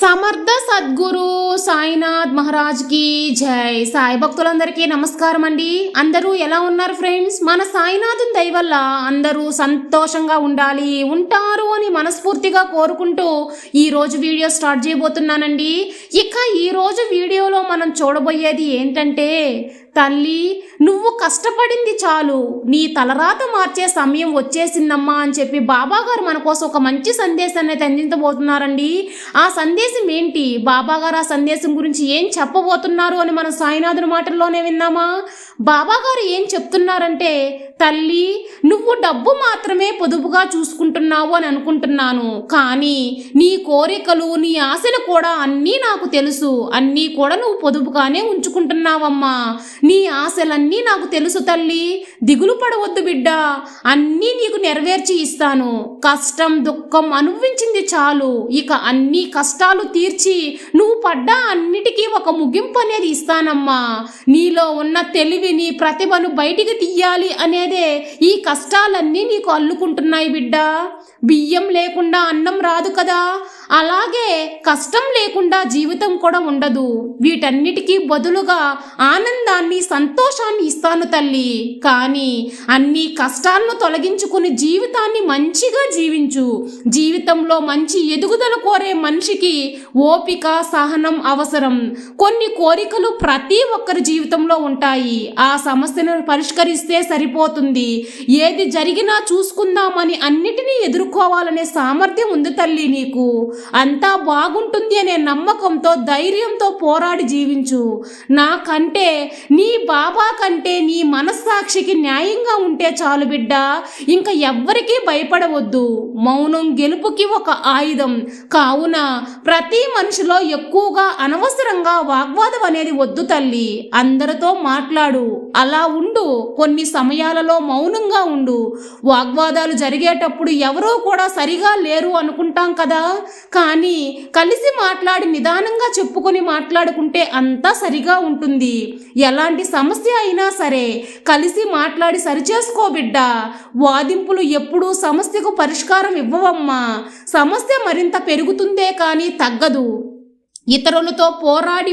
సమర్థ సద్గురు సాయినాథ్ మహారాజ్ కి జై. సాయి భక్తులందరికీ నమస్కారం అండి. అందరూ ఎలా ఉన్నారు ఫ్రెండ్స్? మన సాయినాథుని దయ వల్ల అందరూ సంతోషంగా ఉంటారు అని మనస్ఫూర్తిగా కోరుకుంటూ ఈ రోజు వీడియో స్టార్ట్ చేయబోతున్నానండి. ఇక ఈ రోజు వీడియోలో మనం చూడబోయేది ఏంటంటే, తల్లి నువ్వు కష్టపడింది చాలు, నీ తలరాత మార్చే సమయం వచ్చేసిందమ్మా అని చెప్పి బాబాగారు మన కోసం ఒక మంచి సందేశాన్ని అయితే అందించబోతున్నారండి. ఆ సందేశం ఏంటి, బాబాగారు ఆ సందేశం గురించి ఏం చెప్పబోతున్నారు అని మన సాయినాథుని మాటల్లోనే విన్నామా? బాబాగారు ఏం చెప్తున్నారంటే, తల్లి నువ్వు డబ్బు మాత్రమే పొదుపుగా చూసుకుంటున్నావు అని అనుకుంటున్నాను, కానీ నీ కోరికలు నీ ఆశలు కూడా అన్నీ నాకు తెలుసు, అన్నీ కూడా నువ్వు పొదుపుగానే ఉంచుకుంటున్నావమ్మా. నీ ఆశలన్నీ నాకు తెలుసు తల్లి, దిగులు పడవద్దు బిడ్డ, అన్నీ నీకు నెరవేర్చి ఇస్తాను. కష్టం దుఃఖం అనుభవించింది చాలు, ఇక అన్ని కష్టాలు తీర్చి నువ్వు పడ్డా అన్నిటికీ ఒక ముగింపు అనేది ఇస్తానమ్మా. నీలో ఉన్న తెలివిని ప్రతిభను బయటికి తీయాలి అనేదే ఈ కష్టాలన్నీ నీకు అల్లుకుంటున్నాయి బిడ్డ. బియ్యం లేకుండా అన్నం రాదు కదా, అలాగే కష్టం లేకుండా జీవితం కూడా ఉండదు. వీటన్నిటికీ బదులుగా ఆనందాన్ని సంతోషాన్ని ఇస్తాను తల్లి, కానీ అన్ని కష్టాలను తొలగించుకుని జీవితాన్ని మంచిగా జీవించు. జీవితంలో మంచి ఎదుగుదల కోరే మనిషికి ఓపిక సహనం అవసరం. కొన్ని కోరికలు ప్రతి ఒక్కరి జీవితంలో ఉంటాయి, ఆ సమస్యను పరిష్కరిస్తే సరిపోతుంది. ఏది జరిగినా చూసుకుందామని అన్నిటినీ ఎదుర్కోవాలనే సామర్థ్యం ఉంది తల్లి నీకు. అంతా బాగుంటుంది అనే నమ్మకంతో ధైర్యంతో పోరాడి జీవించు. నాకంటే నీ బాబా కంటే నీ మనస్సాక్షికి న్యాయంగా ఉంటే చాలు బిడ్డ, ఇంకా ఎవ్వరికీ భయపడవద్దు. మౌనం గెలుపుకి ఒక ఆయుధం కావున ప్రతి మనిషిలో ఎక్కువగా అనవసరంగా వాగ్వాదం అనేది వద్దు తల్లి. అందరితో మాట్లాడు, అలా ఉండు. కొన్ని సమయాలలో మౌనంగా ఉండు. వాగ్వాదాలు జరిగేటప్పుడు ఎవరో కూడా సరిగా లేరు అనుకుంటాం కదా, కానీ కలిసి మాట్లాడి నిదానంగా చెప్పుకొని మాట్లాడుకుంటే అంతా సరిగా ఉంటుంది. ఎలాంటి సమస్య అయినా సరే కలిసి మాట్లాడి సరిచేసుకో బిడ్డ. వాదింపులు ఎప్పుడూ సమస్యకు పరిష్కారం ఇవ్వవమ్మా. సమస్య మరింత పెరుగుతుందే కానీ తగ్గదు. ఇతరులతో పోరాడి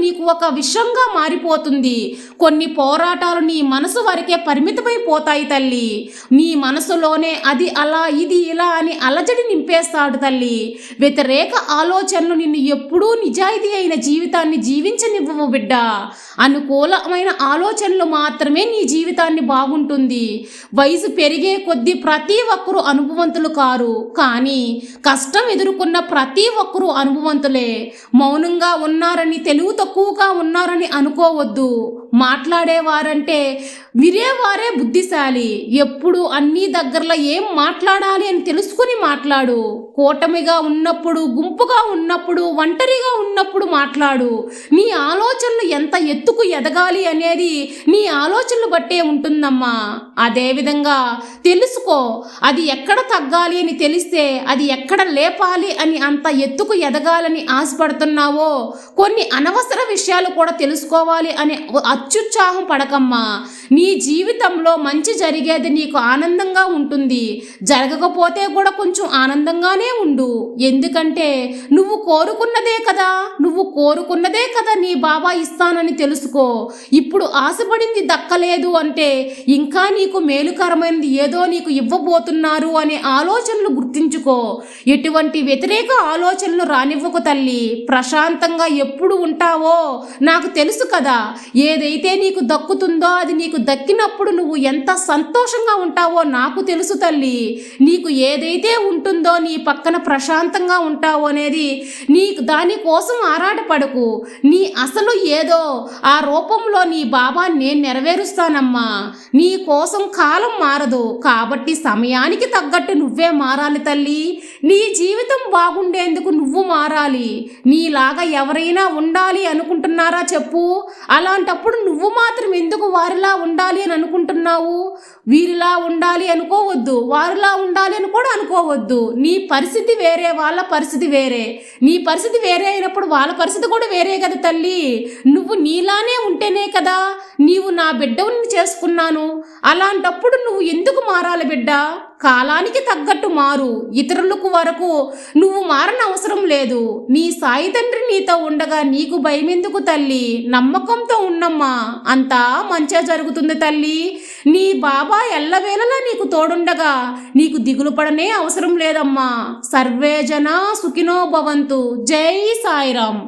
నీకు ఒక విషంగా మారిపోతుంది. కొన్ని పోరాటాలు నీ మనసు వరకే పరిమితమైపోతాయి తల్లి. నీ మనసులోనే అది అలా ఇది ఇలా అని అలజడి నింపేస్తాడు తల్లి. వ్యతిరేక ఆలోచనలు నిన్ను ఎప్పుడూ నిజాయితీ అయిన జీవితాన్ని జీవించనివ్వవు బిడ్డ. అనుకూలమైన ఆలోచనలు మాత్రమే నీ జీవితాన్ని బాగుంటుంది. వయసు పెరిగే కొద్దీ ప్రతి ఒక్కరూ అనుభవంతులు కారు, కానీ కష్టం ఎదుర్కొన్న ప్రతి ఒక్కరూ అనుభవంతులే. మౌనంగా ఉన్నారని తెలివి తక్కువగా ఉన్నారని అనుకోవద్దు. మాట్లాడేవారంటే వినేవారే బుద్ధిశాలి. ఎప్పుడు అన్ని దగ్గరలో ఏం మాట్లాడాలి అని తెలుసుకుని మాట్లాడు. కూటమిగా ఉన్నప్పుడు, గుంపుగా ఉన్నప్పుడు, ఒంటరిగా ఉన్నప్పుడు మాట్లాడు. నీ ఆలోచనలు ఎంత ఎత్తుకు ఎదగాలి అనేది నీ ఆలోచనలు బట్టే ఉంటుందమ్మా. అదేవిధంగా తెలుసుకో, అది ఎక్కడ తగ్గాలి అని తెలిస్తే అది ఎక్కడ లేపాలి అని అంత ఎత్తుకు ఎదగాలని ఆశపడుతున్నావో, కొన్ని అనవసర విషయాలు కూడా తెలుసుకోవాలి అని అత్యుత్సాహం పడకమ్మా. నీ జీవితంలో మంచి జరిగేది నీకు ఆనందంగా ఉంటుంది, జరగకపోతే కూడా కొంచెం ఆనందంగానే ఉండు. ఎందుకంటే నువ్వు కోరుకున్నదే కదా నీ బాబా ఇస్తానని తెలుసుకో. ఇప్పుడు ఆశపడింది దక్కలేదు అంటే ఇంకా నీకు మేలుకరమైనది ఏదో నీకు ఇవ్వబోతున్నారు అనే ఆలోచనలు గుర్తించుకో. ఎటువంటి వ్యతిరేక ఆలోచనలు రానివ్వకు తల్లి. ప్రశాంతంగా ఎప్పుడు ఉంటావో నాకు తెలుసు కదా. ఏదైతే నీకు దక్కుతుందో అది నీకు దక్కినప్పుడు నువ్వు ఎంత సంతోషంగా ఉంటావో నాకు తెలుసు తల్లి. నీకు ఏదైతే ఉంటుందో నీ పక్కన ప్రశాంతంగా ఉంటావో అనేది దానికోసం ఆరాటపడకు. నీ అసలు ఏదో ఆ రూపంలో నీ బాబా నేను నెరవేరుస్తానమ్మా. నీ కోసం కాలం మారదు, కాబట్టి సమయానికి తగ్గట్టు నువ్వే మారాలి తల్లి. నీ జీవితం బాగుండేందుకు నువ్వు మారాలి. నీలాగా ఎవరైనా ఉండాలి అనుకుంటున్నారా చెప్పు? అలాంటప్పుడు నువ్వు మాత్రం ఎందుకు వారిలా ఉండాలి అని అనుకుంటున్నావు? వీరిలా ఉండాలి అనుకోవద్దు, వారిలా ఉండాలి అని కూడా అనుకోవద్దు. నీ పరిస్థితి వేరే, వాళ్ళ పరిస్థితి వేరే. నీ పరిస్థితి వేరే అయినప్పుడు వాళ్ళ పరిస్థితి కూడా వేరే కదా తల్లి. నువ్వు నీలానే ఉంటేనే కదా నీవు నా బిడ్డని చేసుకున్నాను. అలాంటప్పుడు నువ్వు ఎందుకు మారాలి బిడ్డ? కాలానికి తగ్గట్టు మారు. ఇతరులకు వరకు నువ్వు మారనవసరం లేదు. నీ సాయి తండ్రి నీతో ఉండగా నీకు భయమెందుకు తల్లి? నమ్మకంతో ఉన్నమ్మా, అంతా మంచిగా జరుగుతుంది తల్లి. నీ బాబా ఎల్లవేళలా నీకు తోడుండగా నీకు దిగులు పడనే అవసరం లేదమ్మా. సర్వే జన సుఖినో భవంతు. జై సాయిరాం.